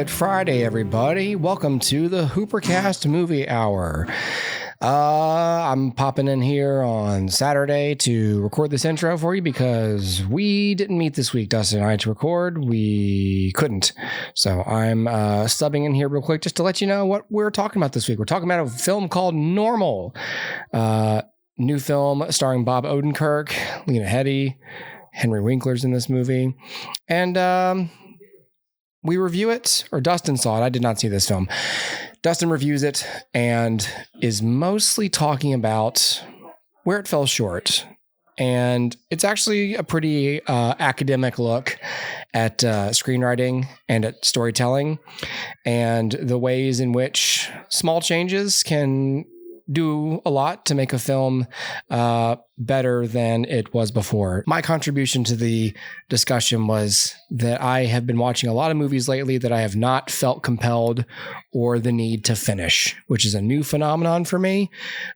Good Friday, everybody. Welcome to the Hoopercast Movie Hour. I'm popping in here on Saturday to record this intro for you because we didn't meet this week, Dustin and I, to record. We couldn't. So I'm subbing in here real quick just to let you know what we're talking about this week. We're talking about a film called Normal. New film starring Bob Odenkirk, Lena Headey, Henry Winkler's in this movie. And we review it, or Dustin saw it. I did not see this film. Dustin reviews it and is mostly talking about where it fell short. And it's actually a pretty academic look at screenwriting and at storytelling and the ways in which small changes can do a lot to make a film better than it was before. My contribution to the discussion was that I have been watching a lot of movies lately that I have not felt compelled or the need to finish, which is a new phenomenon for me,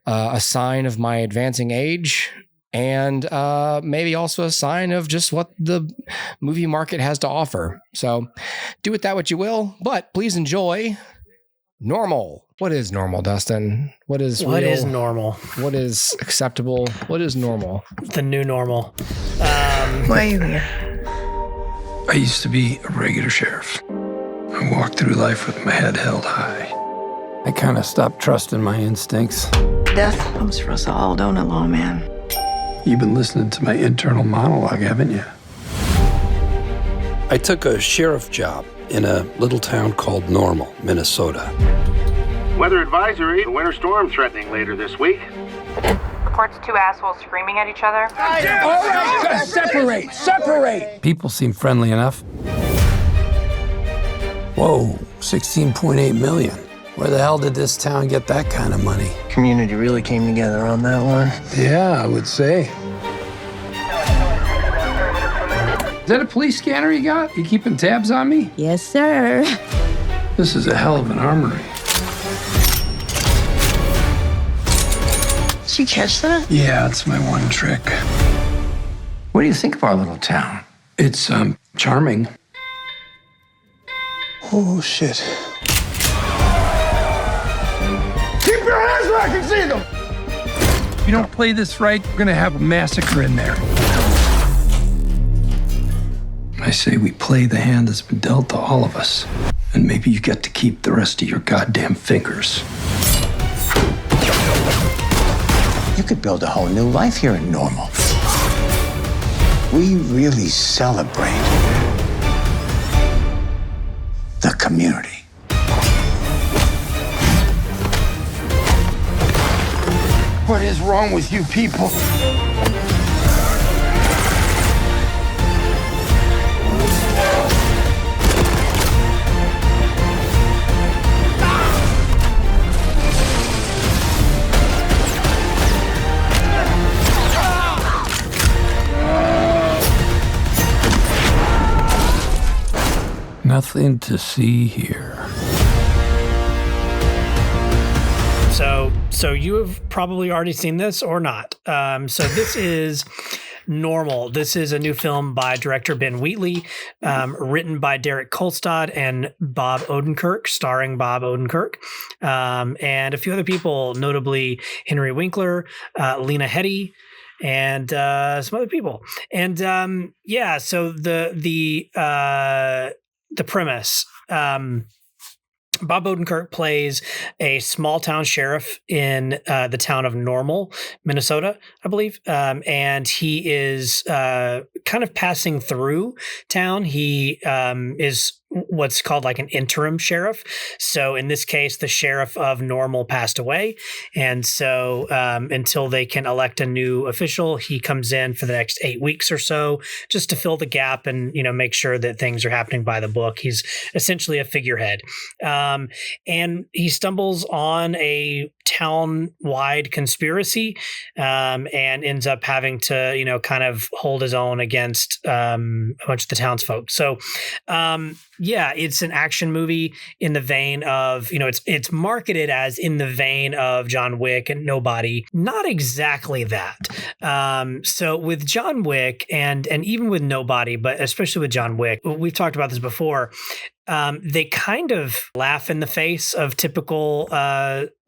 a sign of my advancing age, and maybe also a sign of just what the movie market has to offer. So do with that what you will, but please enjoy Normal. What is normal, Dustin? What is normal? What is acceptable? What is normal? The new normal. Why are you here? I used to be a regular sheriff. I walked through life with my head held high. I kind of stopped trusting my instincts. Death comes for us all, don't it, lawman? You've been listening to my internal monologue, haven't you? I took a sheriff job in a little town called Normal, Minnesota. Weather advisory, a winter storm threatening later this week. Reports two assholes screaming at each other. All right, separate! People seem friendly enough. Whoa, 16.8 million. Where the hell did this town get that kind of money? Community really came together on that one. Yeah, I would say. Is that a police scanner you got? You keeping tabs on me? Yes, sir. This is a hell of an armory. Did you catch that? Yeah, it's my one trick. What do you think of our little town? It's, charming. Oh, shit. Keep your hands where I can see them! If you don't play this right, we're gonna have a massacre in there. I say we play the hand that's been dealt to all of us. And maybe you get to keep the rest of your goddamn fingers. You could build a whole new life here in Normal. We really celebrate the community. What is wrong with you people? Nothing to see here. So you have probably already seen this or not. So this is Normal. This is a new film by director Ben Wheatley, written by Derek Kolstad and Bob Odenkirk, starring Bob Odenkirk, and a few other people, notably Henry Winkler, Lena Headey, and some other people. And so the premise. Bob Odenkirk plays a small town sheriff in the town of Normal, Minnesota, I believe. And he is kind of passing through town. He is what's called like an interim sheriff. So in this case, the sheriff of Normal passed away. And so until they can elect a new official, he comes in for the next 8 weeks or so just to fill the gap and, make sure that things are happening by the book. He's essentially a figurehead. And he stumbles on a town-wide conspiracy and ends up having to, kind of hold his own against a bunch of the townsfolk. So, Yeah, it's an action movie in the vein of, it's marketed as in the vein of John Wick and Nobody. Not exactly that. So with John Wick and even with Nobody, but especially with John Wick, we've talked about this before. They kind of laugh in the face of typical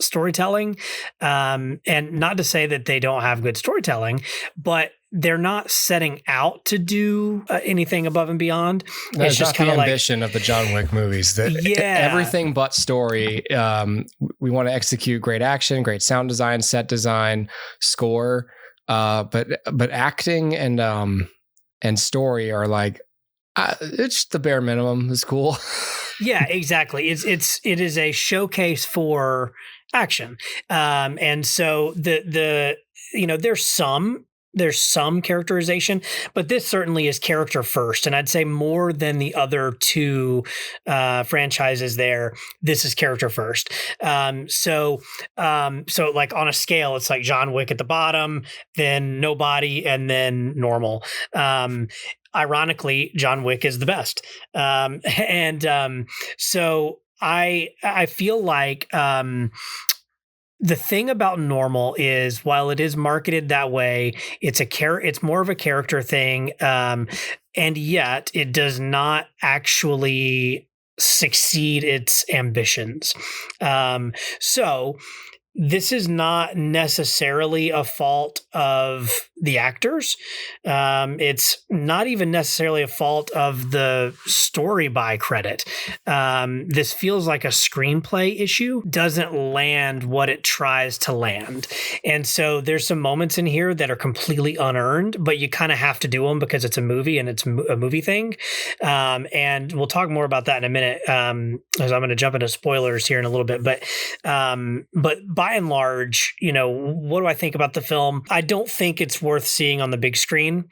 storytelling. And not to say that they don't have good storytelling, but they're not setting out to do anything above and beyond. It's just kind of the ambition of the John Wick movies that everything but story. We want to execute great action, great sound design, set design, score, but acting and story are like, it's the bare minimum. It's cool. Yeah, exactly. It is a showcase for action. And so there's some characterization, but this certainly is character first. And I'd say more than the other two franchises there, this is character first. So like on a scale, it's like John Wick at the bottom, then Nobody, and then Normal. Ironically, John Wick is the best. So I feel like the thing about Normal is, while it is marketed that way, it's more of a character thing, and yet it does not actually succeed its ambitions. So this is not necessarily a fault of the actors. It's not even necessarily a fault of the story by credit. This feels like a screenplay issue, doesn't land what it tries to land. And so there's some moments in here that are completely unearned, but you kind of have to do them because it's a movie and it's a movie thing. And we'll talk more about that in a minute, as I'm going to jump into spoilers here in a little bit. But by and large, what do I think about the film? I don't think it's worth seeing on the big screen.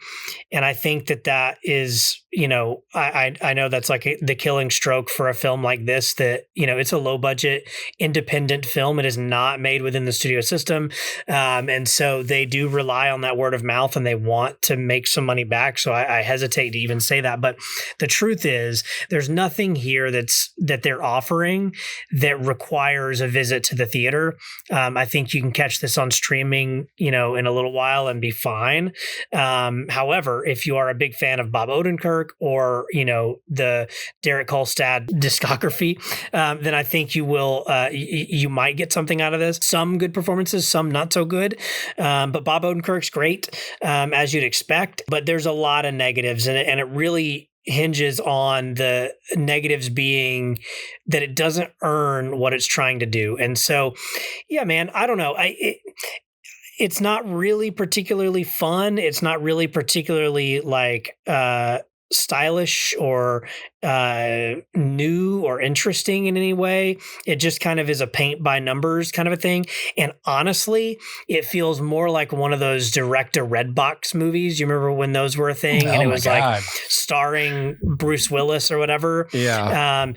And I think that is, I know that's like the killing stroke for a film like this, that, it's a low budget independent film. It is not made within the studio system. And so they do rely on that word of mouth and they want to make some money back. So I hesitate to even say that. But the truth is there's nothing here that they're offering that requires a visit to the theater. I think you can catch this on streaming, in a little while and be fine. However, if you are a big fan of Bob Odenkirk or, the Derek Kolstad discography, then I think you will, you might get something out of this. Some good performances, some not so good. But Bob Odenkirk's great, as you'd expect. But there's a lot of negatives, and it really hinges on the negatives being that it doesn't earn what it's trying to do. And so, yeah, man, I don't know. It's not really particularly fun. It's not really particularly like stylish or new or interesting in any way. It just kind of is a paint by numbers kind of a thing. And honestly, it feels more like one of those direct to Redbox movies. You remember when those were a thing? And it was like starring Bruce Willis or whatever. Yeah.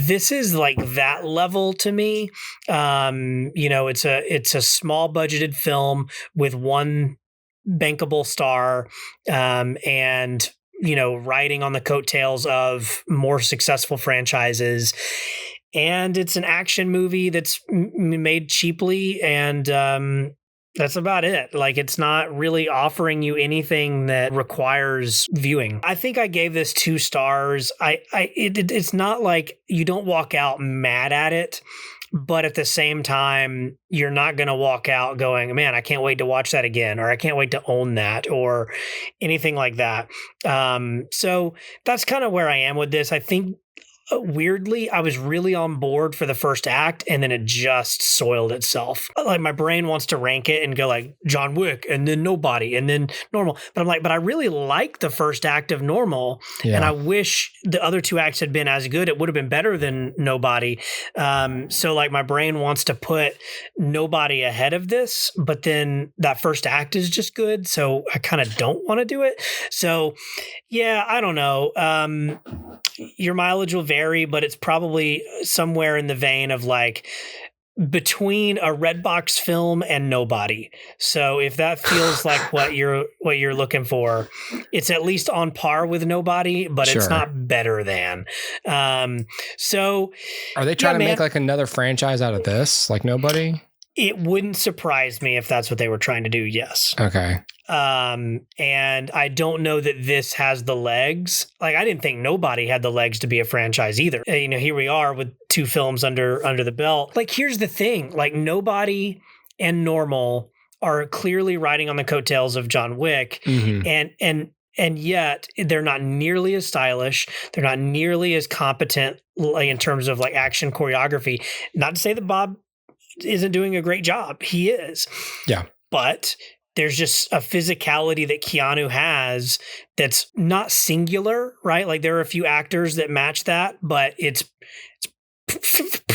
This is like that level to me. It's a small budgeted film with one bankable star, and riding on the coattails of more successful franchises. And it's an action movie that's made cheaply, and that's about it. Like, it's not really offering you anything that requires viewing. I think I gave this 2 stars. It's not like you don't walk out mad at it, but at the same time, you're not going to walk out going, man, I can't wait to watch that again, or I can't wait to own that, or anything like that. So that's kind of where I am with this. I think weirdly, I was really on board for the first act, and then it just soiled itself. Like, my brain wants to rank it and go like John Wick, and then Nobody, and then Normal. But I'm like, but I really like the first act of Normal, and I wish the other 2 acts had been as good. It would have been better than Nobody. So like, my brain wants to put Nobody ahead of this, but then that first act is just good. So I kind of don't want to do it. So yeah, I don't know. Your mileage will vary, but it's probably somewhere in the vein of like between a Redbox film and Nobody. So if that feels like what you're looking for, it's at least on par with Nobody, but it's not better than. So are they trying to make like another franchise out of this, like Nobody? It wouldn't surprise me if that's what they were trying to do. Yes. Okay. And I don't know that this has the legs. Like, I didn't think Nobody had the legs to be a franchise either. You know, here we are with 2 films under the belt. Like, here's the thing, like Nobody and Normal are clearly riding on the coattails of John Wick. And yet they're not nearly as stylish. They're not nearly as competent, like, in terms of like action choreography. Not to say that Bob isn't doing a great job. He is. Yeah. But there's just a physicality that Keanu has that's not singular, right? Like, there are a few actors that match that, but it's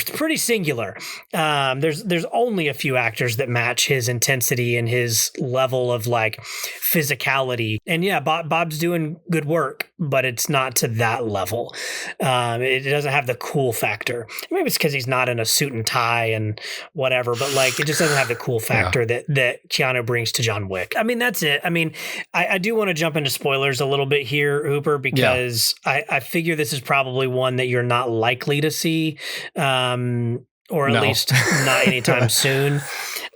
pretty singular. There's only a few actors that match his intensity and his level of like physicality. And yeah, Bob's doing good work, but it's not to that level. It doesn't have the cool factor. Maybe it's because he's not in a suit and tie and whatever, but like, it just doesn't have the cool factor that Keanu brings to John Wick. I mean, that's it. I mean, I do want to jump into spoilers a little bit here, Hooper, because I figure this is probably one that you're not likely to see. Or at least not anytime soon.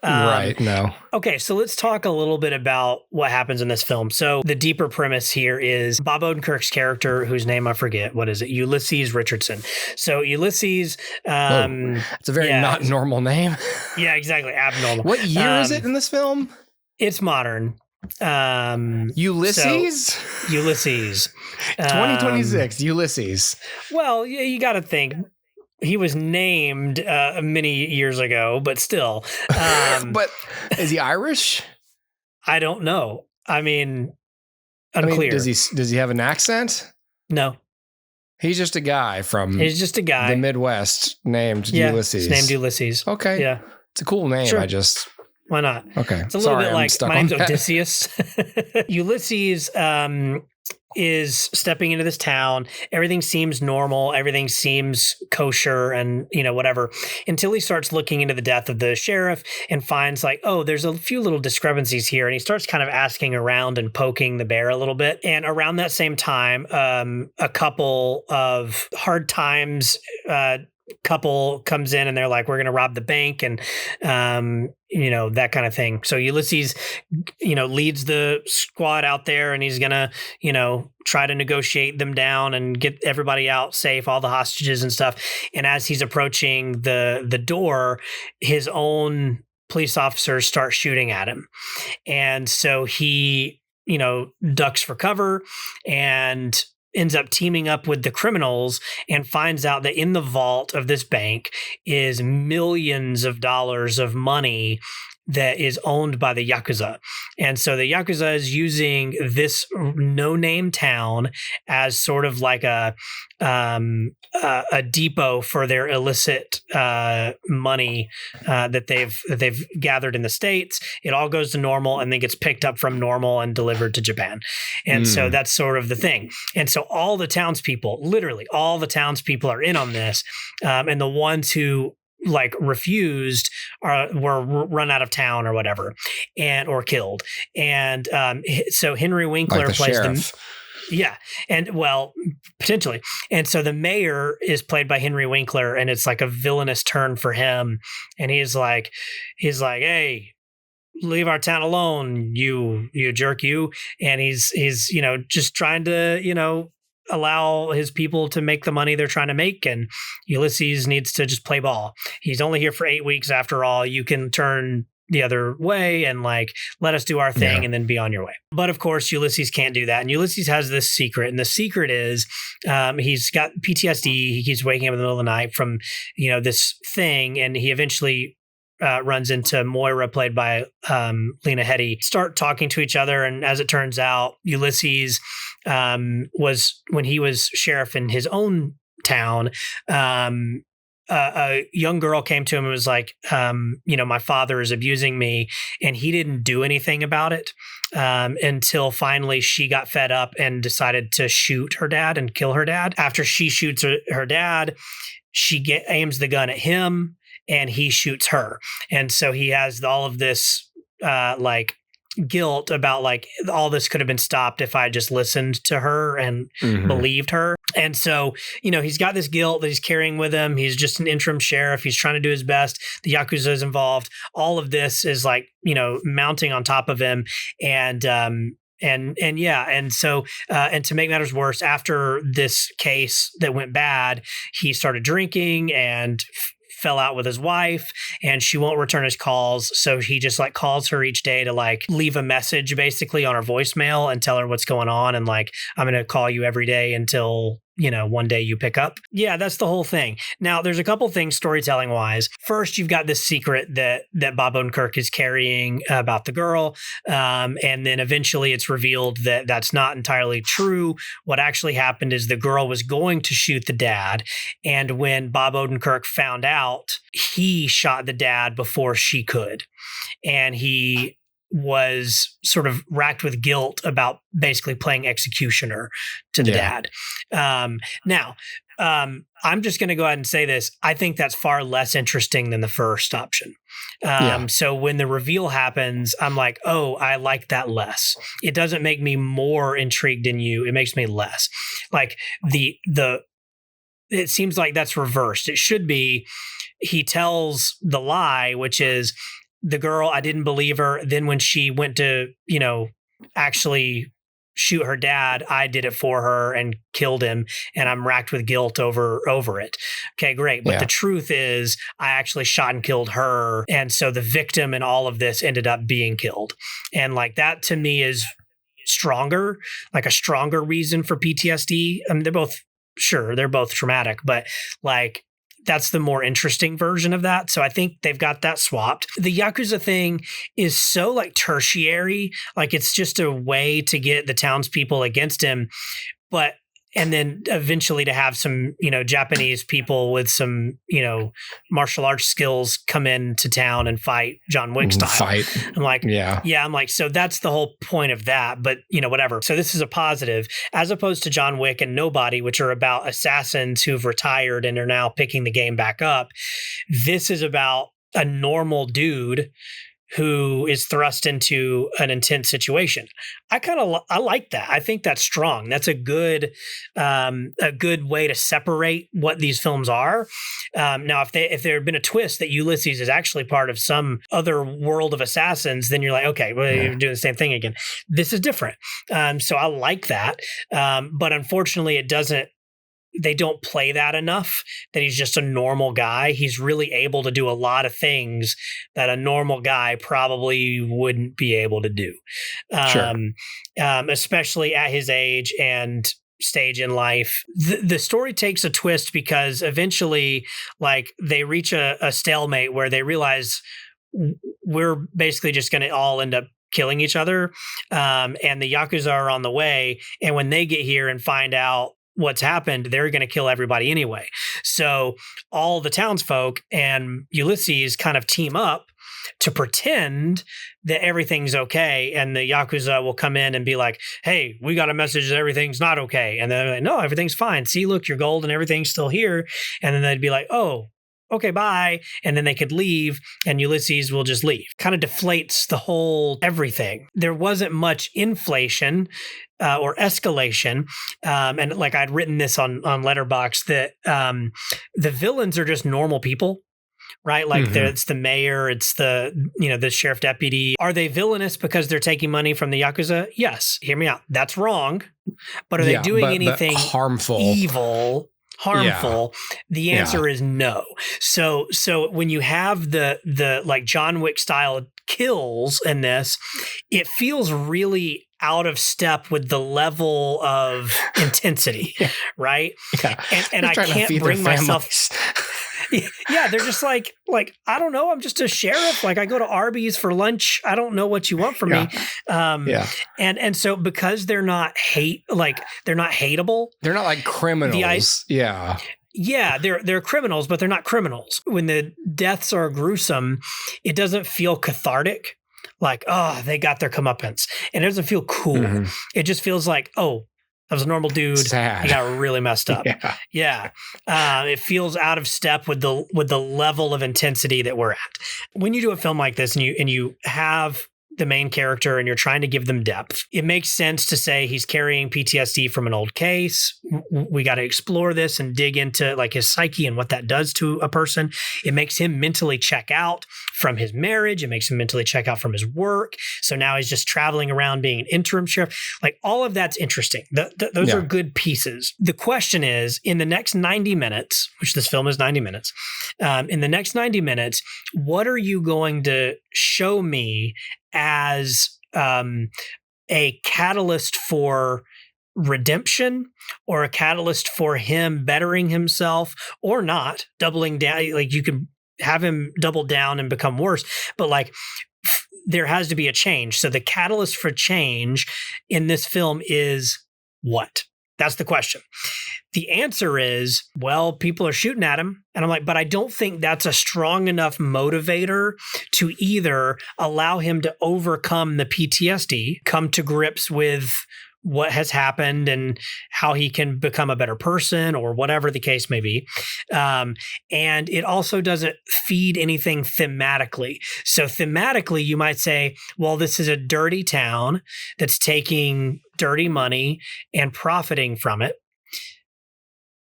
Right. No. Okay. So let's talk a little bit about what happens in this film. So the deeper premise here is Bob Odenkirk's character, whose name I forget. What is it? Ulysses Richardson. So Ulysses. It's a very not normal name. Yeah, exactly. Abnormal. What year is it in this film? It's modern. Ulysses? Ulysses. 2026. Ulysses. Well, you got to think. He was named many years ago, but still. But is he Irish? I don't know. I mean, unclear. Does he have an accent? No. He's just a guy from the Midwest named Ulysses. It's named Ulysses. Okay. Yeah. It's a cool name. Sure. Why not? Okay. It's a little bit like my name's Odysseus. Ulysses is stepping into this town. Everything seems normal. Everything seems kosher and, whatever, until he starts looking into the death of the sheriff and finds like, oh, there's a few little discrepancies here. And he starts kind of asking around and poking the bear a little bit. And around that same time, a couple of hard times, couple comes in and they're like, we're going to rob the bank and, that kind of thing. So Ulysses, leads the squad out there and he's going to, try to negotiate them down and get everybody out safe, all the hostages and stuff. And as he's approaching the door, his own police officers start shooting at him. And so he, ducks for cover and ends up teaming up with the criminals and finds out that in the vault of this bank is millions of dollars of money that is owned by the Yakuza. And so the Yakuza is using this no-name town as sort of like a depot for their illicit money that they've gathered in the States. It all goes to Normal and then gets picked up from Normal and delivered to Japan. And so that's sort of the thing. And so all the townspeople, literally all the townspeople are in on this. And the ones who refused were run out of town or whatever, or killed. And so Henry Winkler plays sheriff. Yeah. And potentially. And so the mayor is played by Henry Winkler, and it's like a villainous turn for him. And he's like, hey, leave our town alone, you jerk, you. And he's just trying to, allow his people to make the money they're trying to make. And Ulysses needs to just play ball. He's only here for 8 weeks after all. You can turn the other way and let us do our thing and then be on your way. But of course, Ulysses can't do that. And Ulysses has this secret. And the secret is he's got PTSD. He keeps waking up in the middle of the night from, this thing. And he eventually runs into Moira, played by Lena Headey, start talking to each other. And as it turns out, Ulysses was, when he was sheriff in his own town, a young girl came to him and was like, my father is abusing me. And he didn't do anything about it until finally she got fed up and decided to shoot her dad and kill her dad. After she shoots her dad, she aims the gun at him and he shoots her. And so he has all of this like guilt about like all this could have been stopped if I just listened to her and believed her. And so, he's got this guilt that he's carrying with him. He's just an interim sheriff. He's trying to do his best. The Yakuza is involved. All of this is like, mounting on top of him. And so to make matters worse, after this case that went bad, he started drinking and fell out with his wife, and she won't return his calls. So he just like calls her each day to like leave a message basically on her voicemail and tell her what's going on. And like, I'm going to call you every day until, one day you pick up. Yeah, that's the whole thing. Now, there's a couple things storytelling wise. First, you've got this secret that Bob Odenkirk is carrying about the girl. And then eventually it's revealed that that's not entirely true. What actually happened is the girl was going to shoot the dad. And when Bob Odenkirk found out, he shot the dad before she could. And he was sort of racked with guilt about basically playing executioner to the dad. Now, I'm just going to go ahead and say this. I think that's far less interesting than the first option. So when the reveal happens, I'm like, oh, I like that less. It doesn't make me more intrigued in you. It makes me less. Like it seems like that's reversed. It should be, he tells the lie, which is, the girl, I didn't believe her. Then when she went to, actually shoot her dad, I did it for her and killed him. And I'm racked with guilt over it. Okay, great. But the truth is I actually shot and killed her. And so the victim in all of this ended up being killed. And like that to me is stronger, like a stronger reason for PTSD. I mean, they're both traumatic, but like, that's the more interesting version of that. So I think they've got that swapped. The Yakuza thing is so like tertiary, like it's just a way to get the townspeople against him. And then eventually to have some, Japanese people with some, martial arts skills come into town and fight John Wick style. I'm like, I'm like, so that's the whole point of that, but whatever. So this is a positive as opposed to John Wick and Nobody, which are about assassins who've retired and are now picking the game back up. This is about a normal dude who is thrust into an intense situation. I like that. I think that's strong. That's a good way to separate what these films are. Now, if there had been a twist that Ulysses is actually part of some other world of assassins, then you're like, okay, well, you're doing the same thing again. This is different. So I like that. But unfortunately, they don't play that enough, that he's just a normal guy. He's really able to do a lot of things that a normal guy probably wouldn't be able to do. Especially at his age and stage in life. The story takes a twist because eventually like they reach a stalemate where they realize we're basically just going to all end up killing each other. And the Yakuza are on the way. And when they get here and find out what's happened, they're going to kill everybody anyway. So all the townsfolk and Ulysses kind of team up to pretend that everything's okay. And the Yakuza will come in and be like, hey, we got a message that everything's not okay. And then they're like, no, everything's fine. See, look, your gold and everything's still here. And then they'd be like, oh, okay, bye. And then they could leave and Ulysses will just leave. Kind of deflates the whole everything. There wasn't much inflation or escalation. And like I'd written this on Letterboxd that the villains are just normal people. Right? Like it's the mayor, it's the sheriff deputy. Are they villainous because they're taking money from the Yakuza? Yes. Hear me out. That's wrong. But are they doing anything harmful, evil? Harmful? The answer is no. So when you have the like John Wick style kills in this, it feels really out of step with the level of intensity, right? Yeah. And I can't bring myself. Yeah, they're just like I don't know. I'm just a sheriff. Like I go to Arby's for lunch. I don't know what you want from me. And so because they're not they're not hateable. They're not like criminals. Yeah, they're criminals, but they're not criminals. When the deaths are gruesome, it doesn't feel cathartic. Like, oh, they got their comeuppance. And it doesn't feel cool. It just feels like, oh, I was a normal dude. Sad. He got really messed up. Yeah. It feels out of step with the level of intensity that we're at. When you do a film like this and you have the main character and you're trying to give them depth, it makes sense to say he's carrying PTSD from an old case. We got to explore this and dig into like his psyche and what that does to a person. It makes him mentally check out from his marriage. It makes him mentally check out from his work. So now he's just traveling around being an interim sheriff. Like all of that's interesting. Those are good pieces. The question is, in the next 90 minutes, which this film is 90 minutes, in the next 90 minutes, what are you going to show me as a catalyst for redemption or a catalyst for him bettering himself or not, doubling down? Like you can have him double down and become worse, but like there has to be a change. So the catalyst for change in this film is what? That's the question. The answer is, well, people are shooting at him. And I'm like, but I don't think that's a strong enough motivator to either allow him to overcome the PTSD, come to grips with what has happened and how he can become a better person or whatever the case may be. And it also doesn't feed anything thematically. So thematically, you might say, well, this is a dirty town that's taking dirty money and profiting from it.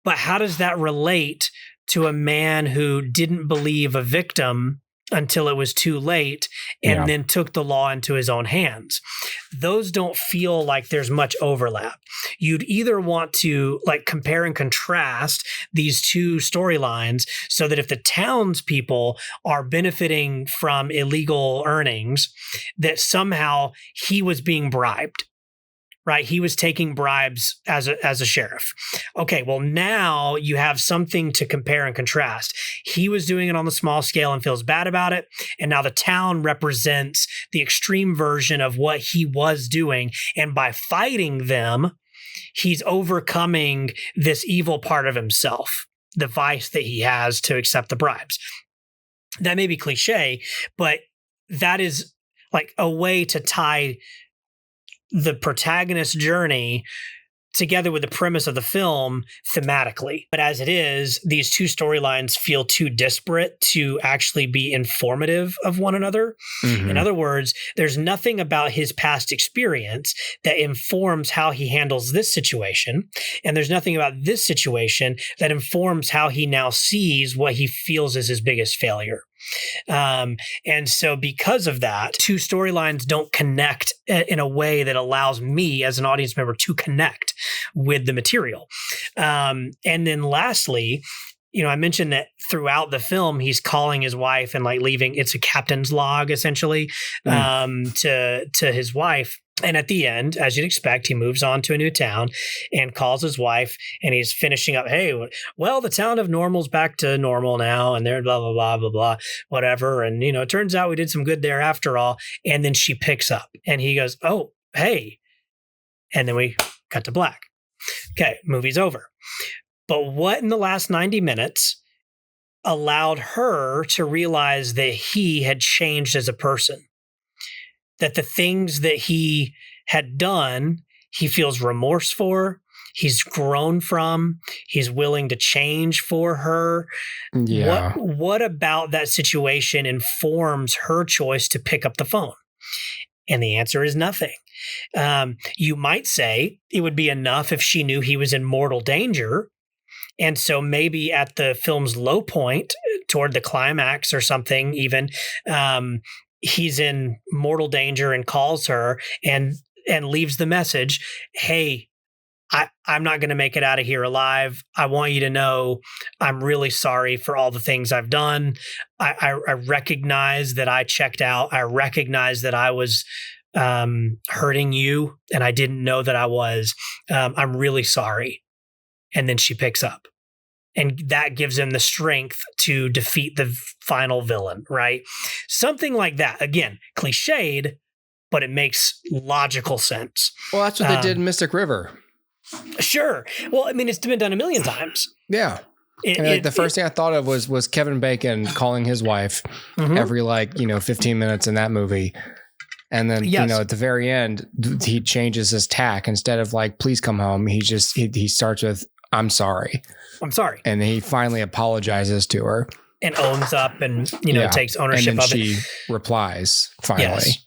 But how does that relate to a man who didn't believe a victim until it was too late and then took the law into his own hands? Those don't feel like there's much overlap. You'd either want to like compare and contrast these two storylines so that if the townspeople are benefiting from illegal earnings, that somehow he was being bribed. Right, he was taking bribes as a sheriff. Okay, well now you have something to compare and contrast. He was doing it on the small scale and feels bad about it, and now the town represents the extreme version of what he was doing. And by fighting them, he's overcoming this evil part of himself, the vice that he has to accept the bribes. That may be cliche, but that is like a way to tie the protagonist's journey together with the premise of the film thematically. But as it is, these two storylines feel too disparate to actually be informative of one another. Mm-hmm. In other words, there's nothing about his past experience that informs how he handles this situation. And there's nothing about this situation that informs how he now sees what he feels is his biggest failure. And so because of that, two storylines don't connect in a way that allows me as an audience member to connect with the material. And then lastly, you know, I mentioned that throughout the film, he's calling his wife and like leaving, it's a captain's log essentially, to his wife. And at the end, as you'd expect, he moves on to a new town and calls his wife and he's finishing up, hey, well, the town of Normal's back to normal now and they're blah, blah, blah, blah, blah, whatever. And, you know, it turns out we did some good there after all. And then she picks up and he goes, oh, hey. And then we cut to black. Okay, movie's over. But what in the last 90 minutes allowed her to realize that he had changed as a person? That the things that he had done, he feels remorse for, he's grown from, he's willing to change for her. Yeah. What about that situation informs her choice to pick up the phone? And the answer is nothing. You might say it would be enough if she knew he was in mortal danger. And so maybe at the film's low point, toward the climax or something even, he's in mortal danger and calls her and leaves the message, hey, I'm not going to make it out of here alive. I want you to know I'm really sorry for all the things I've done. I recognize that I checked out. I recognize that I was hurting you and I didn't know that I was. I'm really sorry. And then she picks up. And that gives him the strength to defeat the final villain, right? Something like that. Again, cliched, but it makes logical sense. Well, that's what they did in Mystic River. Sure. Well, I mean, it's been done a million times. Yeah. The first thing I thought of was Kevin Bacon calling his wife every 15 minutes in that movie. And then, Yes. at the very end, he changes his tack. Instead of like, please come home, he starts with, I'm sorry. I'm sorry. And he finally apologizes to her. And owns up and, takes ownership and then of it. she replies finally. Yes.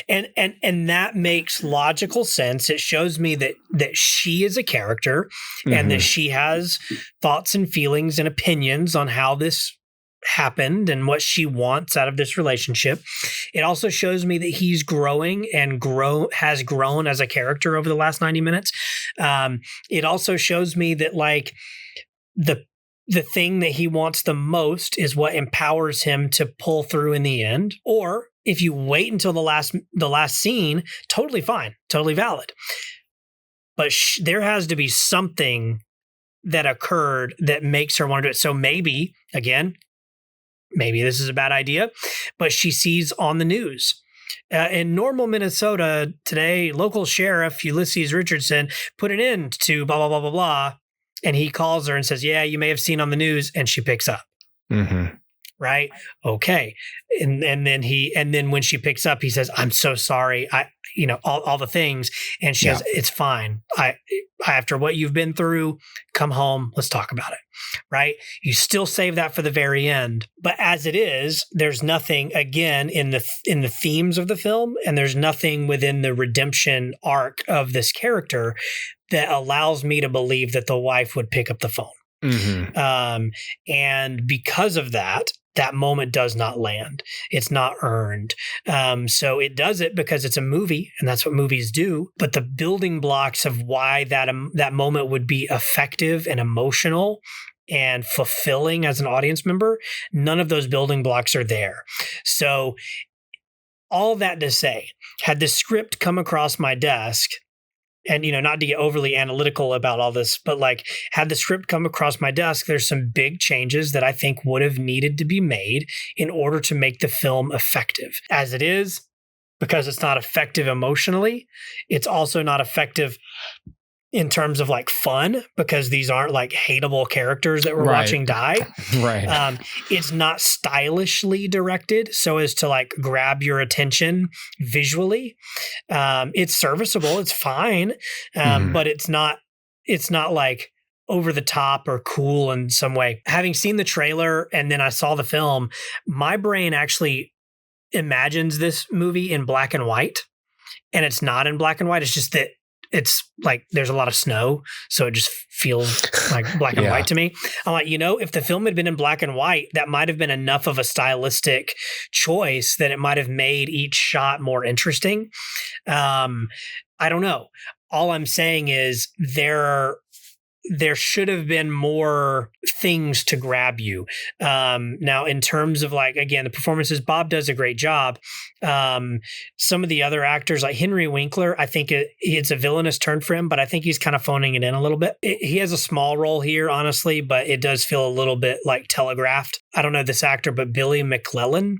And that makes logical sense. It shows me that she is a character and that she has thoughts and feelings and opinions on how this happened and what she wants out of this relationship. It also shows me that he's growing and has grown as a character over the last 90 minutes. It also shows me that like the thing that he wants the most is what empowers him to pull through in the end. Or if you wait until the last scene, totally fine, totally valid. But there has to be something that occurred that makes her want to do it. So maybe this is a bad idea, but she sees on the news. In Normal, Minnesota today, local sheriff Ulysses Richardson put an end to blah, blah, blah, blah, blah. And he calls her and says, yeah, you may have seen on the news. And she picks up. Right. Okay. And then when she picks up, he says, I'm so sorry. All the things. And she says, it's fine. After what you've been through, come home. Let's talk about it. Right. You still save that for the very end. But as it is, there's nothing again in the themes of the film. And there's nothing within the redemption arc of this character that allows me to believe that the wife would pick up the phone. And because of that moment does not land. It's not earned. So it does it because it's a movie and that's what movies do. But the building blocks of why that moment would be effective and emotional and fulfilling as an audience member, none of those building blocks are there. So all that to say, had the script come across my desk, and, not to get overly analytical about all this, but like had the script come across my desk, there's some big changes that I think would have needed to be made in order to make the film effective. As it is, because it's not effective emotionally, it's also not effective in terms of like fun, because these aren't like hateable characters that we're watching die. Right. It's not stylishly directed so as to like grab your attention visually. It's serviceable. It's fine. But it's not like over the top or cool in some way. Having seen the trailer and then I saw the film, my brain actually imagines this movie in black and white, and it's not in black and white. It's just that it's like there's a lot of snow, so it just feels like black and white to me. I'm like, if the film had been in black and white, that might have been enough of a stylistic choice that it might have made each shot more interesting. I don't know. All I'm saying is there should have been more things to grab you. Now, in terms of like, again, the performances, Bob does a great job. Some of the other actors, like Henry Winkler, I think it's a villainous turn for him, but I think he's kind of phoning it in a little bit. He has a small role here, honestly, but it does feel a little bit like telegraphed. I don't know this actor, but Billy McClellan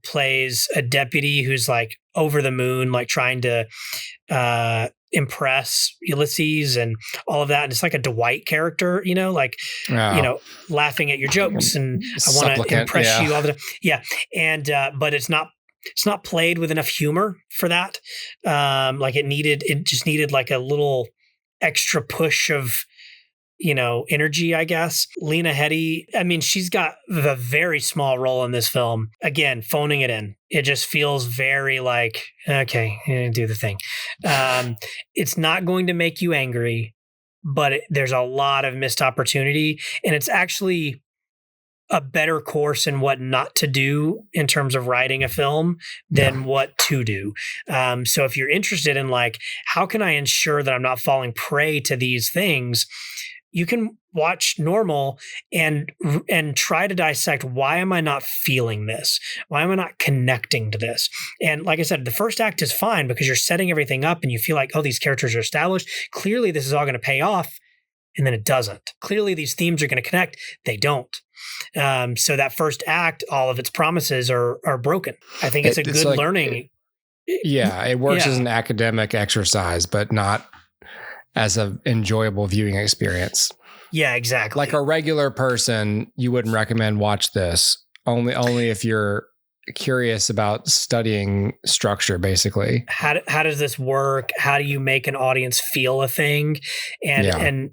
plays a deputy who's like over the moon, like trying to impress Ulysses and all of that. And it's like a Dwight character, laughing at your jokes and I want to impress you all the time. Yeah. And, but it's not played with enough humor for that. It just needed like a little extra push of, energy, I guess. Lena Headey, she's got a very small role in this film. Again, phoning it in. It just feels very like, okay, do the thing. It's not going to make you angry, but there's a lot of missed opportunity. And it's actually a better course in what not to do in terms of writing a film than what to do. So if you're interested in like, how can I ensure that I'm not falling prey to these things? You can watch Normal and try to dissect, why am I not feeling this? Why am I not connecting to this? And like I said, the first act is fine because you're setting everything up and you feel like, oh, these characters are established. Clearly, this is all going to pay off. And then it doesn't. Clearly, these themes are going to connect. They don't. So that first act, all of its promises are broken. I think it's a good like, learning. It works as an academic exercise, but not as an enjoyable viewing experience. Yeah, exactly. Like a regular person, you wouldn't recommend watch this. Only if you're curious about studying structure, basically. How does this work? How do you make an audience feel a thing? And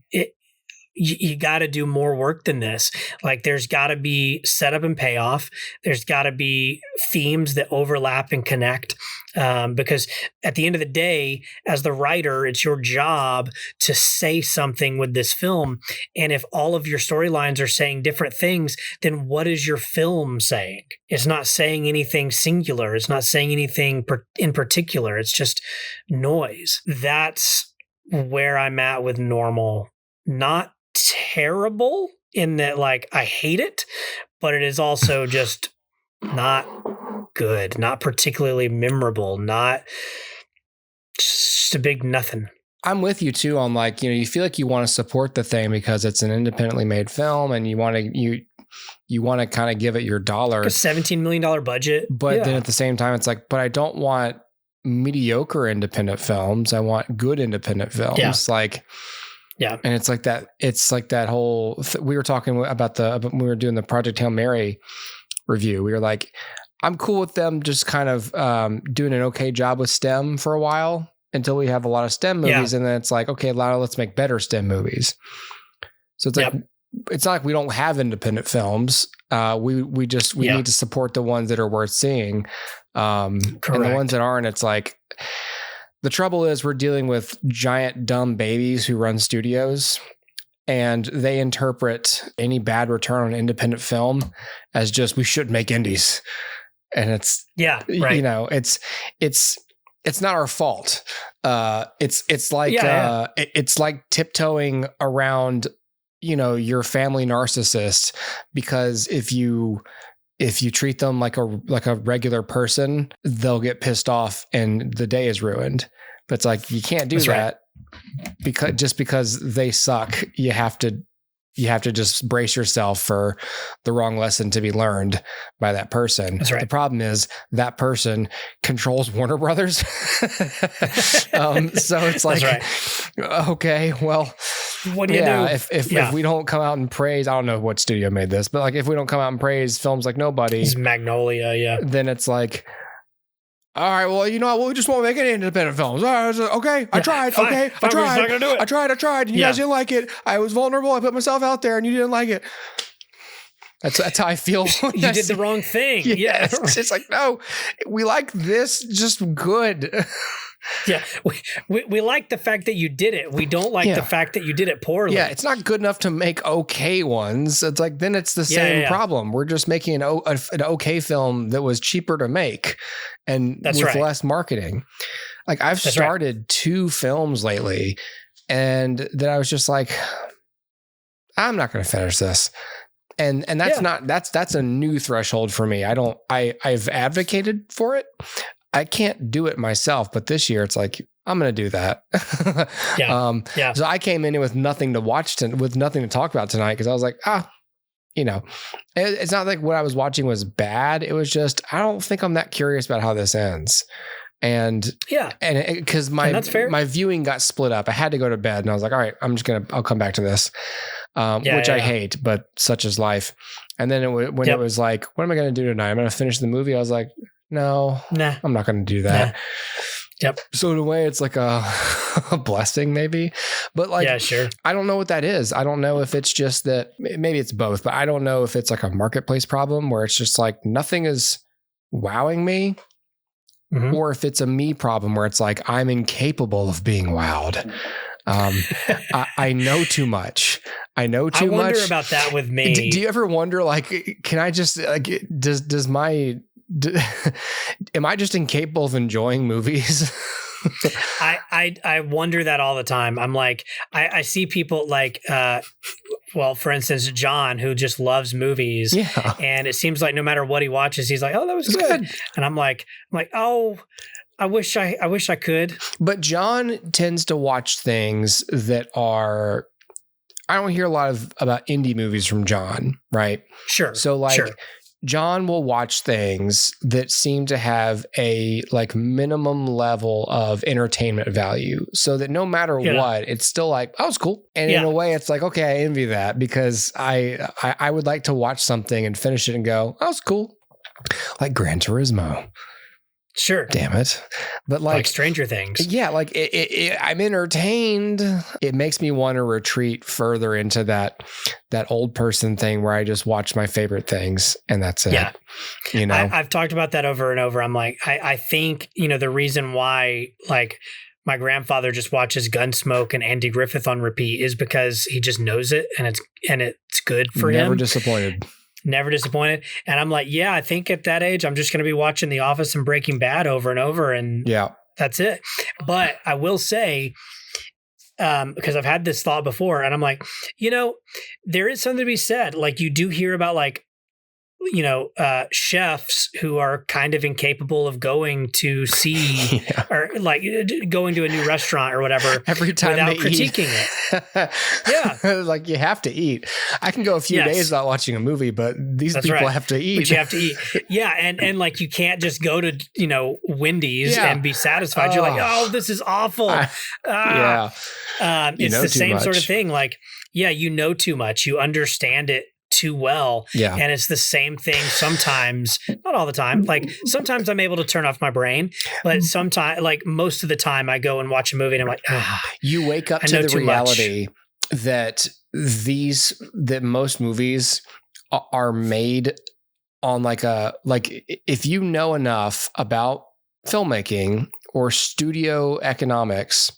you got to do more work than this. Like there's got to be setup and payoff. There's got to be themes that overlap and connect. Because at the end of the day, as the writer, it's your job to say something with this film. And if all of your storylines are saying different things, then what is your film saying? It's not saying anything singular. It's not saying anything in particular. It's just noise. That's where I'm at with Normal. Not terrible in that, like, I hate it, but it is also just not good, not particularly memorable, not just a big nothing. I'm with you too on, like, you feel like you want to support the thing because it's an independently made film and you want to kind of give it your dollar. Like a $17 million budget. But then at the same time, it's like, but I don't want mediocre independent films. I want good independent films. Yeah. And it's like that. It's like that whole, we were talking about when we were doing the Project Hail Mary review. We were like, I'm cool with them just kind of doing an okay job with STEM for a while until we have a lot of STEM movies. And then it's like, okay, now let's make better STEM movies. So it's like, it's not like we don't have independent films. We need to support the ones that are worth seeing. And the ones that aren't, it's like, the trouble is we're dealing with giant dumb babies who run studios, and they interpret any bad return on independent film as just, we should make indies. And it's, it's not our fault. It's like tiptoeing around, your family narcissist, because if you treat them like a regular person, they'll get pissed off and the day is ruined. But it's like, you can't do that because they suck. You have to just brace yourself for the wrong lesson to be learned by that person. That's right. The problem is that person controls Warner Brothers. So it's like, okay, well, what do you do? If we don't come out and praise, I don't know what studio made this, but like, if we don't come out and praise films like Nobody, it's Magnolia. Then it's like, all right, well, we just won't make any independent films. All right, okay, I tried. Fine, Okay, I tried. we're not gonna do it. I tried. You guys didn't like it. I was vulnerable. I put myself out there, and you didn't like it. That's how I feel. You did the wrong thing. Yeah, it's like, no, we like this just good. Yeah, we like the fact that you did it. We don't like the fact that you did it poorly. Yeah, it's not good enough to make okay ones. It's like, then it's the same problem. We're just making an okay film that was cheaper to make and with less marketing. Like, I've started 2 films lately, and then I was just like, I'm not going to finish this. And that's a new threshold for me. I've advocated for it. I can't do it myself, but this year it's like, I'm going to do that. So I came in with nothing to watch, with nothing to talk about tonight, because I was like, it's not like what I was watching was bad. It was just, I don't think I'm that curious about how this ends. And because my viewing got split up. I had to go to bed, and I was like, all right, I'll come back to this, which I hate, but such is life. And then it was like, what am I going to do tonight? I'm going to finish the movie. I was like, no, I'm not going to do that. Nah. Yep. So in a way, it's like a blessing, maybe. But like, I don't know what that is. I don't know if it's just that, maybe it's both, but I don't know if it's like a marketplace problem where it's just like nothing is wowing me, or if it's a me problem where it's like I'm incapable of being wowed. I know too much. I wonder about that with me. Do you ever wonder, like, can I just am I just incapable of enjoying movies? I wonder that all the time. I'm like, I see people like, for instance, John, who just loves movies, and it seems like no matter what he watches, he's like, oh, that was good. And I'm like, oh, I wish I could. But John tends to watch things that are, I don't hear a lot about indie movies from John, right? Sure. So like, John will watch things that seem to have a like minimum level of entertainment value, so that no matter what, it's still like, oh, it's cool. And in a way, it's like, okay, I envy that, because I would like to watch something and finish it and go, oh, it's cool. Like Gran Turismo. Sure. Damn it. But like Stranger Things. Yeah, like I'm entertained. It makes me want to retreat further into that old person thing where I just watch my favorite things and that's it. Yeah. You know, I've talked about that over and over. I'm like, I think, the reason why like my grandfather just watches Gunsmoke and Andy Griffith on repeat is because he just knows it and it's good for him. Never disappointed. Never disappointed. And I'm like, yeah, I think at that age, I'm just going to be watching The Office and Breaking Bad over and over. And that's it. But I will say, because I've had this thought before and I'm like, there is something to be said. Like you do hear about like, chefs who are kind of incapable of going to see or like going to a new restaurant or whatever every time without they critiquing it. Yeah. Like you have to eat. I can go a few days without watching a movie, but these people have to eat. But you have to eat. Yeah. And like you can't just go to, Wendy's and be satisfied. You're like, oh, this is awful. It's the same sort of thing. Like, you know too much. You understand it too well. Yeah. And it's the same thing sometimes, not all the time. Like sometimes I'm able to turn off my brain, but sometimes, like most of the time I go and watch a movie and I'm like, you wake up to the reality that most movies are made on like if you know enough about filmmaking or studio economics,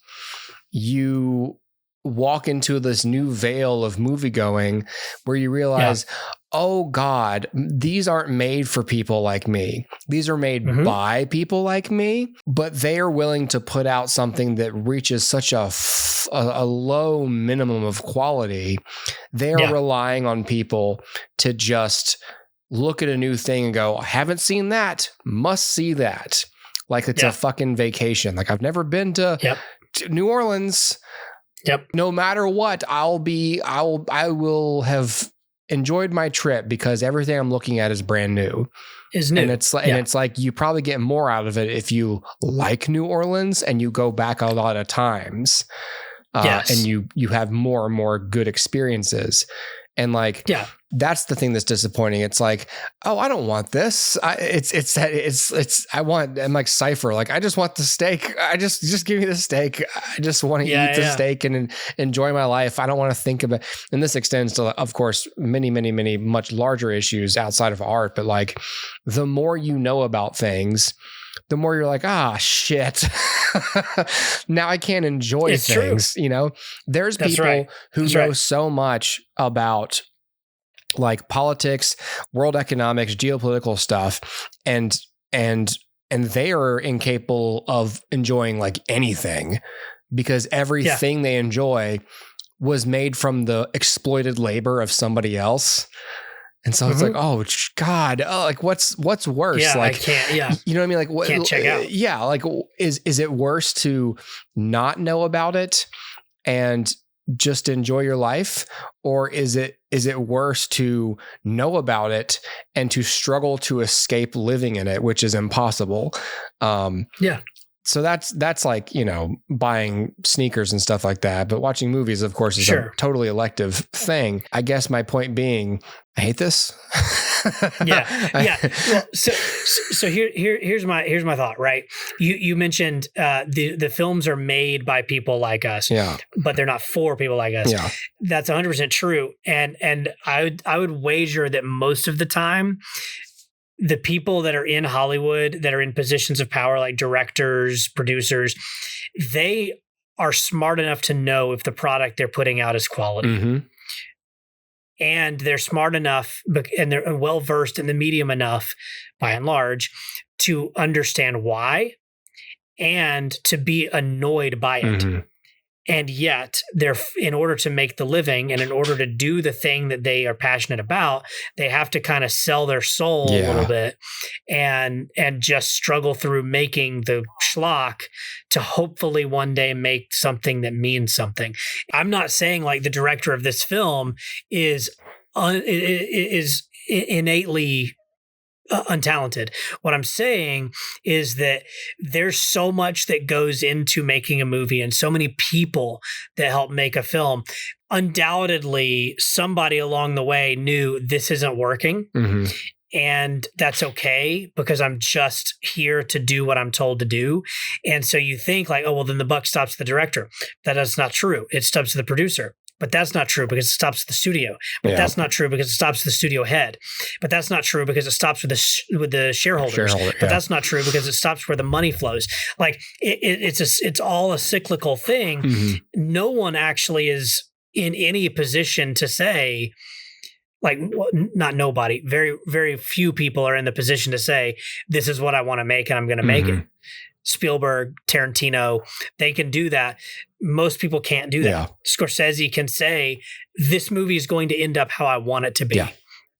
you walk into this new veil of movie going where you realize, oh God, these aren't made for people like me. These are made by people like me, but they are willing to put out something that reaches such a low minimum of quality. They are relying on people to just look at a new thing and go, I haven't seen that, must see that. Like it's a fucking vacation. Like I've never been to New Orleans. Yep. No matter what, I will have enjoyed my trip because everything I'm looking at is brand new. And it's like you probably get more out of it if you like New Orleans and you go back a lot of times. And you have more and more good experiences. And like, that's the thing that's disappointing. It's like, oh, I don't want this. I'm like Cypher. Like, I just want the steak. Just give me the steak. I just want to eat the steak and enjoy my life. I don't want to think about, and this extends to, of course, many, many, many much larger issues outside of art. But like, the more you know about things, the more you're like, shit. Now I can't enjoy things. True. There's people who know so much about like politics, world economics, geopolitical stuff, and they are incapable of enjoying like anything because everything they enjoy was made from the exploited labor of somebody else. And so it's like, oh God, like what's worse? Yeah, like, I can't, you know what I mean? Like, what? Can't check out. Yeah, like, is it worse to not know about it and just enjoy your life, or is it worse to know about it and to struggle to escape living in it, which is impossible? So that's like, buying sneakers and stuff like that. But watching movies, of course, is a totally elective thing. I guess my point being, I hate this. Well, so here's my thought, right? You mentioned the films are made by people like us, but they're not for people like us. Yeah. That's 100% true. And I would wager that most of the time, the people that are in Hollywood, that are in positions of power, like directors, producers, they are smart enough to know if the product they're putting out is quality. Mm-hmm. And they're smart enough and they're well-versed in the medium enough, by and large, to understand why and to be annoyed by it. Mm-hmm. And yet, in order to make the living and in order to do the thing that they are passionate about, they have to kind of sell their soul a little bit and just struggle through making the schlock to hopefully one day make something that means something. I'm not saying like the director of this film is innately untalented. What I'm saying is that there's so much that goes into making a movie and so many people that help make a film. Undoubtedly, somebody along the way knew this isn't working. Mm-hmm. and that's okay because I'm just here to do what I'm told to do. And so you think like, oh, well, then the buck stops with the director. That is not true. It stops with the producer. But that's not true because it stops with the studio. But that's not true because it stops with the studio head. But that's not true because it stops with the shareholders. But that's not true because it stops where the money flows. Like it's all a cyclical thing. Mm-hmm. No one actually is in any position to say, like, not nobody. Very, very few people are in the position to say, this is what I want to make and I'm going to make it. Spielberg, Tarantino, they can do that. Most people can't do that. Yeah. Scorsese can say, this movie is going to end up how I want it to be. Yeah.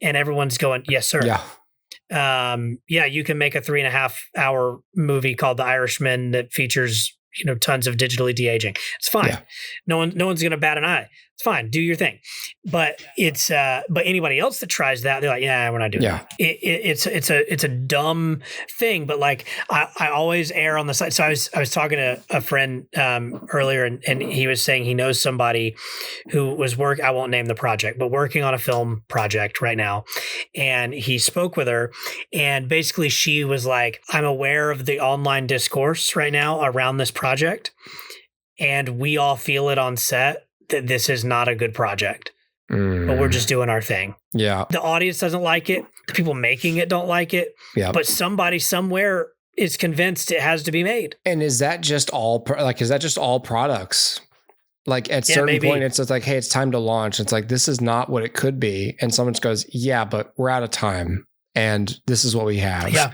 And everyone's going, yes, sir. Yeah. You can make a 3.5 hour movie called The Irishman that features, tons of digitally de-aging. It's fine. Yeah. No one's going to bat an eye. It's fine. Do your thing. But it's but anybody else that tries that, they're like, yeah, we're not doing that. It's a dumb thing. But like I always err on the side. So I was talking to a friend earlier, and he was saying he knows somebody who was I won't name the project, but working on a film project right now. And he spoke with her, and basically she was like, I'm aware of the online discourse right now around this project, and we all feel it on set that this is not a good project, but we're just doing our thing. Yeah. The audience doesn't like it. The people making it don't like it. Yeah. But somebody somewhere is convinced it has to be made. And is that just all products? Like at certain point, it's just like, hey, it's time to launch. It's like, this is not what it could be. And someone just goes, yeah, but we're out of time and this is what we have. Yeah.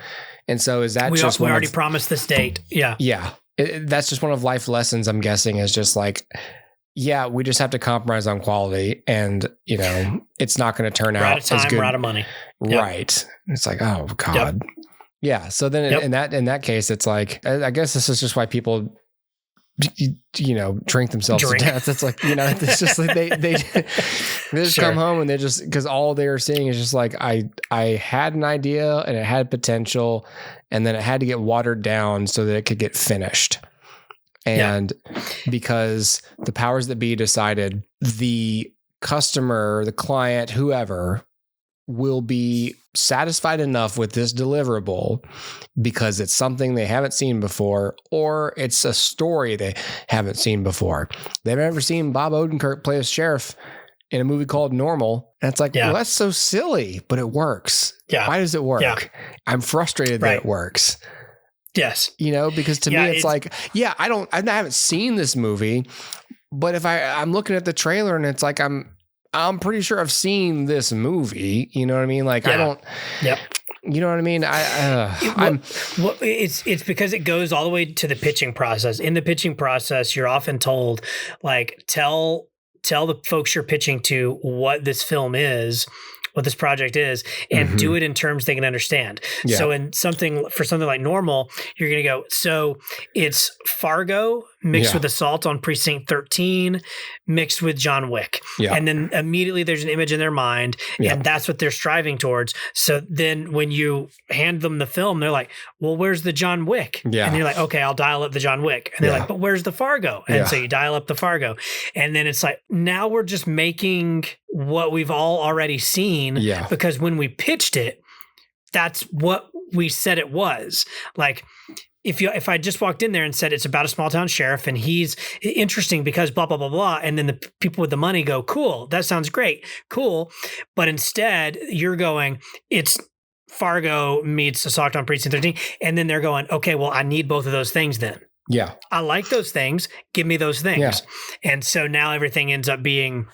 And so is that we already promised this date. Yeah. Yeah. That's just one of life lessons, I'm guessing, is just like, yeah, we just have to compromise on quality, and it's not going to turn out as good. We're out of money, right? It's like, oh God, yeah. So then in that case, it's like, I guess this is just why people, drink themselves to death. It's like, it's just like they just come home and they just, because all they're seeing is just like, I had an idea and it had potential, and then it had to get watered down so that it could get finished. And because the powers that be decided the customer, the client, whoever will be satisfied enough with this deliverable because it's something they haven't seen before, or it's a story they haven't seen before. They've never seen Bob Odenkirk play a sheriff in a movie called Normal. And it's like, well, that's so silly, but it works. Yeah. Why does it work? Yeah. I'm frustrated that it works. Yes. Because to me, it's like, I haven't seen this movie, but if I'm looking at the trailer and it's like, I'm pretty sure I've seen this movie. You know what I mean? Like, I don't, you know what I mean? It's because it goes all the way to the pitching process. In the pitching process, you're often told, like, tell the folks you're pitching to what this film is, what this project is, and do it in terms they can understand. Yeah. So for something like Normal, you're going to go, so it's Fargo mixed with Assault on Precinct 13 mixed with John Wick. Yeah. And then immediately there's an image in their mind, and that's what they're striving towards. So then when you hand them the film, they're like, well, where's the John Wick? Yeah. And you're like, okay, I'll dial up the John Wick. And they're like, but where's the Fargo? And so you dial up the Fargo. And then it's like, now we're just making what we've all already seen, because when we pitched it, that's what we said it was. Like, if I just walked in there and said it's about a small town sheriff and he's interesting because blah, blah, blah, blah, and then the people with the money go, cool, that sounds great, cool. But instead you're going, it's Fargo meets Assault on Precinct 13. And then they're going, okay, well, I need both of those things then. Yeah. I like those things. Give me those things. Yeah. And so now everything ends up being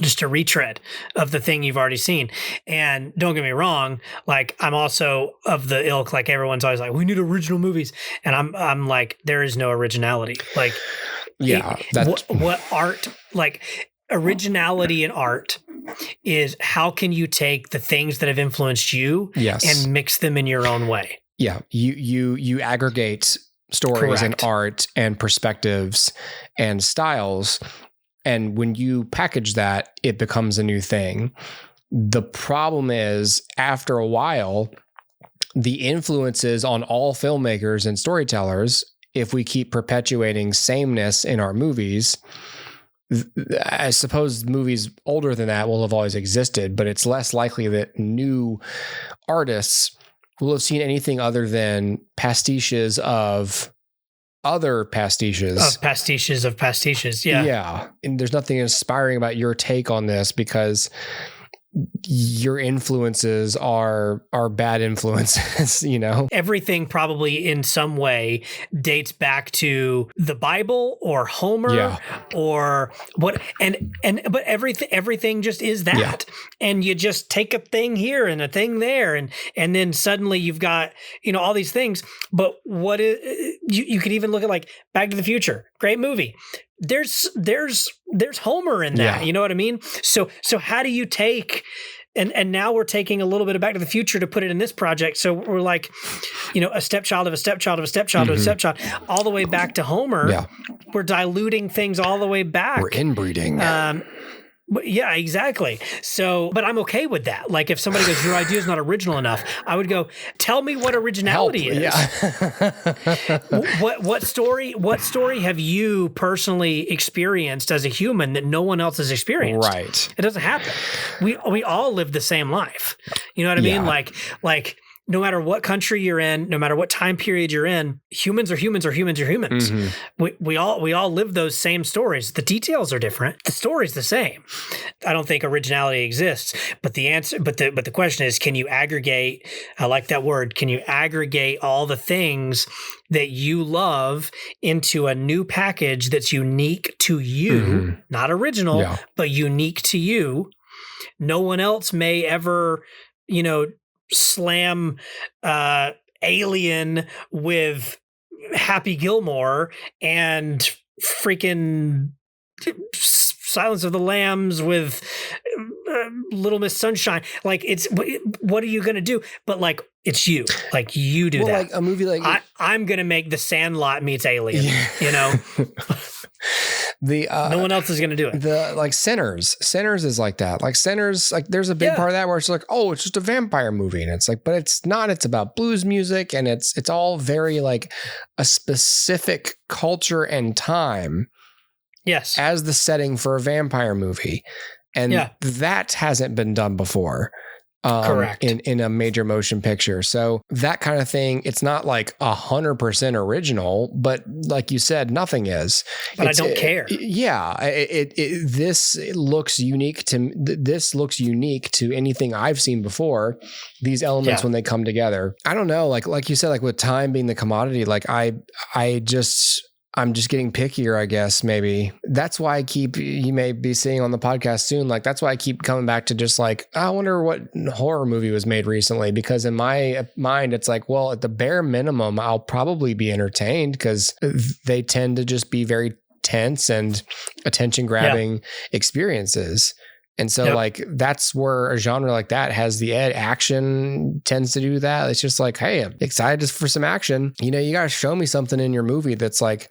just a retread of the thing you've already seen. And don't get me wrong, like, I'm also of the ilk, like, everyone's always like, we need original movies. And I'm like, there is no originality. Like, what art, like, originality in art is how can you take the things that have influenced you and mix them in your own way? Yeah. You aggregate stories and art and perspectives and styles. And when you package that, it becomes a new thing. The problem is, after a while, the influences on all filmmakers and storytellers, if we keep perpetuating sameness in our movies, I suppose movies older than that will have always existed, but it's less likely that new artists will have seen anything other than pastiches of other pastiches. Of pastiches. Yeah. Yeah. And there's nothing inspiring about your take on this because your influences are bad influences, you know? Everything probably in some way dates back to the Bible or Homer or what, but everything just is that. Yeah. And you just take a thing here and a thing there. And then suddenly you've got, all these things, but what is, you could even look at like Back to the Future, great movie. There's Homer in that, you know what I mean? So how do you take, and now we're taking a little bit of Back to the Future to put it in this project. So we're like, a stepchild of a stepchild of a stepchild of a stepchild, all the way back to Homer. Yeah. We're diluting things all the way back. We're inbreeding. Yeah, exactly. So, but I'm okay with that. Like if somebody goes, your idea is not original enough, I would go, tell me what originality is. Yeah. What story have you personally experienced as a human that no one else has experienced? Right. It doesn't happen. We all live the same life. You know what I mean? Like no matter what country you're in, no matter what time period you're in, humans are humans are humans are humans. Mm-hmm. We all live those same stories. The details are different. The story's the same. I don't think originality exists, but the question is, can you aggregate, I like that word, can you aggregate all the things that you love into a new package that's unique to you, not original, but unique to you. No one else may ever, slam Alien with Happy Gilmore and freaking Silence of the Lambs with Little Miss Sunshine. Like what are you going to do? But like, it's you. Like you do that. Like a movie like I'm going to make The Sandlot meets Alien, no one else is going to do it. The like Sinners is like that. Like Sinners, like there's a big part of that where it's like, oh, it's just a vampire movie. And it's like, but it's not, it's about blues music and it's all very like a specific culture and time. Yes. As the setting for a vampire movie. And that hasn't been done before. Correct. In a major motion picture. So that kind of thing, it's not like 100% original, but like you said, nothing is. But I don't care. This looks unique to anything I've seen before. These elements when they come together. I don't know, like you said, like with time being the commodity, like I'm just getting pickier, I guess, maybe. That's why you may be seeing on the podcast soon, like that's why I keep coming back to just like, I wonder what horror movie was made recently, because in my mind, it's like, well, at the bare minimum, I'll probably be entertained because they tend to just be very tense and attention grabbing experiences. And so like, that's where a genre like that has the action tends to do that. It's just like, hey, I'm excited for some action. You got to show me something in your movie that's like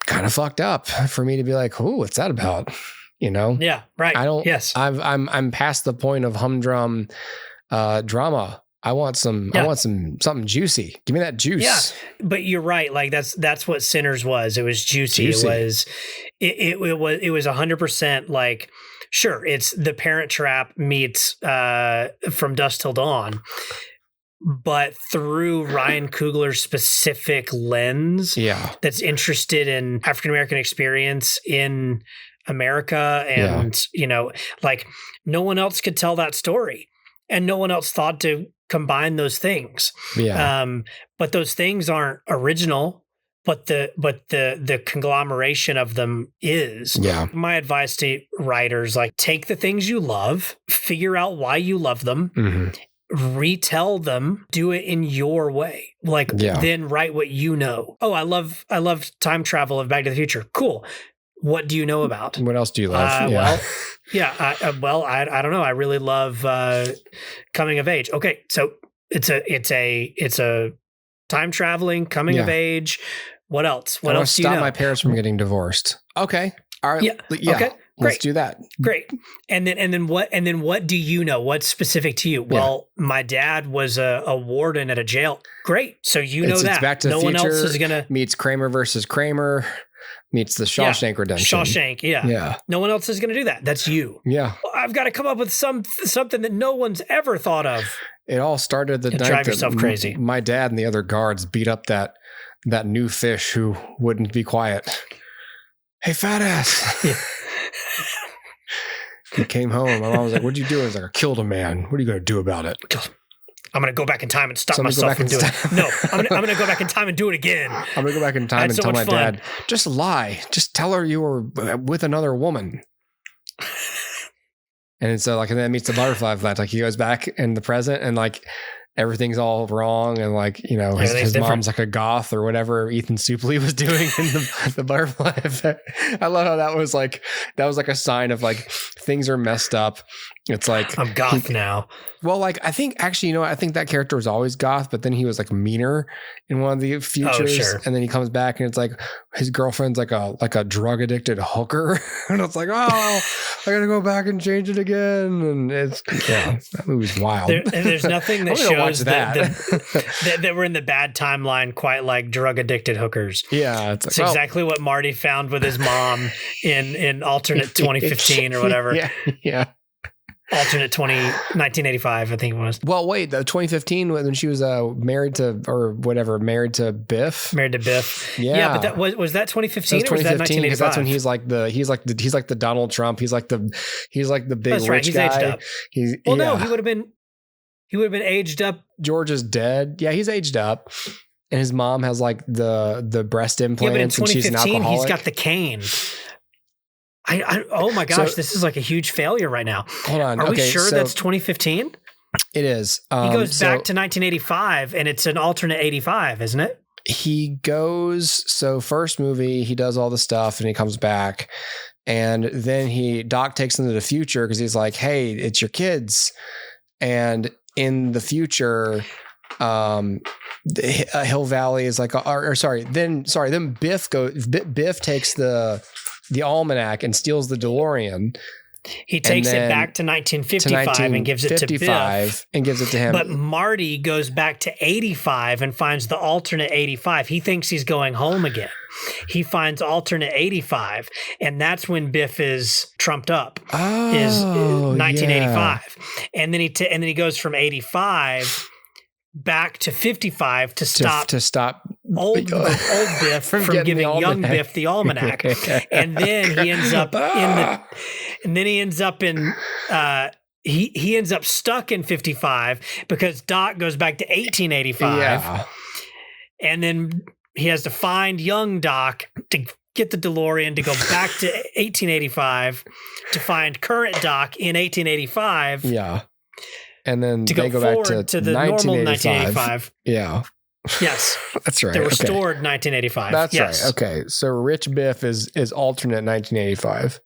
kind of fucked up for me to be like, oh, what's that about? Yeah. Right. I'm past the point of humdrum drama. I want something juicy. Give me that juice. Yeah, but you're right. Like that's what Sinners was. It was juicy. It was 100% like, sure, it's The Parent Trap meets From Dusk Till Dawn, but through Ryan Coogler's specific lens that's interested in African-American experience in America. And, like no one else could tell that story and no one else thought to combine those things. Yeah. But those things aren't original. But the conglomeration of them is. Yeah. My advice to writers, like take the things you love, figure out why you love them, retell them, do it in your way. Like then write what you know. Oh, I love time travel of Back to the Future. Cool. What do you know about? What else do you love? I don't know. I really love coming of age. Okay, so it's a time traveling coming of age. What else? What else do you know? Stop my parents from getting divorced. Okay. All right. Yeah. Okay. Let's do that. Great. And then what do you know? What's specific to you? Well, my dad was a warden at a jail. Great. So know that. It's Back to the Future one else is gonna meets Kramer versus Kramer. meets the Shawshank Redemption. Shawshank, yeah. Yeah. No one else is going to do that. That's you. Yeah. I've got to come up with something that no one's ever thought of. It all started the night drive that yourself crazy. My dad and the other guards beat up that new fish who wouldn't be quiet. Hey, fat ass. Yeah. He came home. My mom was like, what'd you do? I was like, I killed a man. What are you going to do about it? I'm going to go back in time and stop myself from doing it. No, I'm going to go back in time and do it again. I'm going to go back in time and tell my dad, just lie. Just tell her you were with another woman. And so and then it meets the butterfly effect. Like he goes back in the present and like everything's all wrong. And like, his mom's like a goth or whatever Ethan Suplee was doing in the butterfly effect. I love how that was like a sign of like things are messed up. It's like I'm goth now. Well, like I think actually, I think that character was always goth, but then he was like meaner in one of the futures. Oh, sure. And then he comes back and it's like his girlfriend's like a drug addicted hooker. And it's like, oh, I gotta go back and change it again. And that movie's wild. There's nothing that shows that we're in the bad timeline quite like drug addicted hookers. Yeah. It's exactly what Marty found with his mom in alternate 2015 or whatever. Yeah. Alternate 1985, I think it was. Well, wait, the 2015 when she was married to Biff. Married to Biff. Yeah, but that was that 2015 that was or was that 2015 because 1985? that's when he's like the Donald Trump. He's like the big that's rich right. He's guy. aged up. No, he would have been aged up. George is dead. Yeah, he's aged up. And his mom has like the breast implants and she's an alcoholic. He's got the cane. Oh my gosh, this is like a huge failure right now. Hold on. Are we sure that's 2015? It is. He goes back to 1985 and it's an alternate 85, isn't it? He goes, first movie, he does all the stuff and he comes back and then Doc takes him to the future because he's like, hey, it's your kids. And in the future, Hill Valley is like, then Biff takes the almanac and steals the DeLorean. He takes it back to 1955 and gives it to Biff. And gives it to him. But Marty goes back to 85 and finds the alternate 85. He thinks he's going home again. He finds alternate 85, and that's when Biff is trumped up. Is 1985, and then he goes from 85 back to 55 to stop old Biff from giving young Biff the almanac. And then he ends up he ends up stuck in 55 because Doc goes back to 1885. Yeah. And then he has to find young Doc to get the DeLorean to go back to 1885 to find current Doc in 1885. Yeah. And then they go back to the normal 1985. Yeah. Yes. That's right. The restored 1985. That's right. Okay. So Rich Biff is alternate 1985.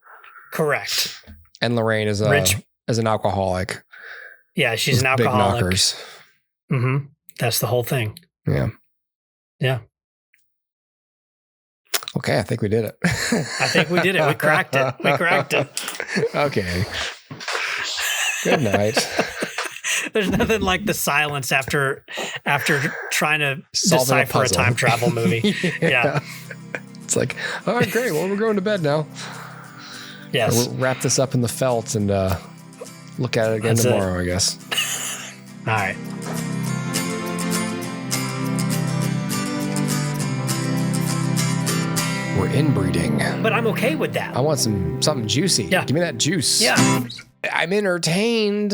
Correct. And Lorraine is an alcoholic. Yeah, she's an alcoholic. Big knockers. Mm-hmm. That's the whole thing. Yeah. Yeah. Okay, I think we did it. I think we did it. We cracked it. Okay. Good night. There's nothing like the silence after trying to decipher a time travel movie. Yeah. It's like, all right, great. Well, we're going to bed now. Yes. We'll wrap this up in the felt and look at it again tomorrow, I guess. All right. We're inbreeding. But I'm okay with that. I want something juicy. Yeah. Give me that juice. Yeah. I'm entertained.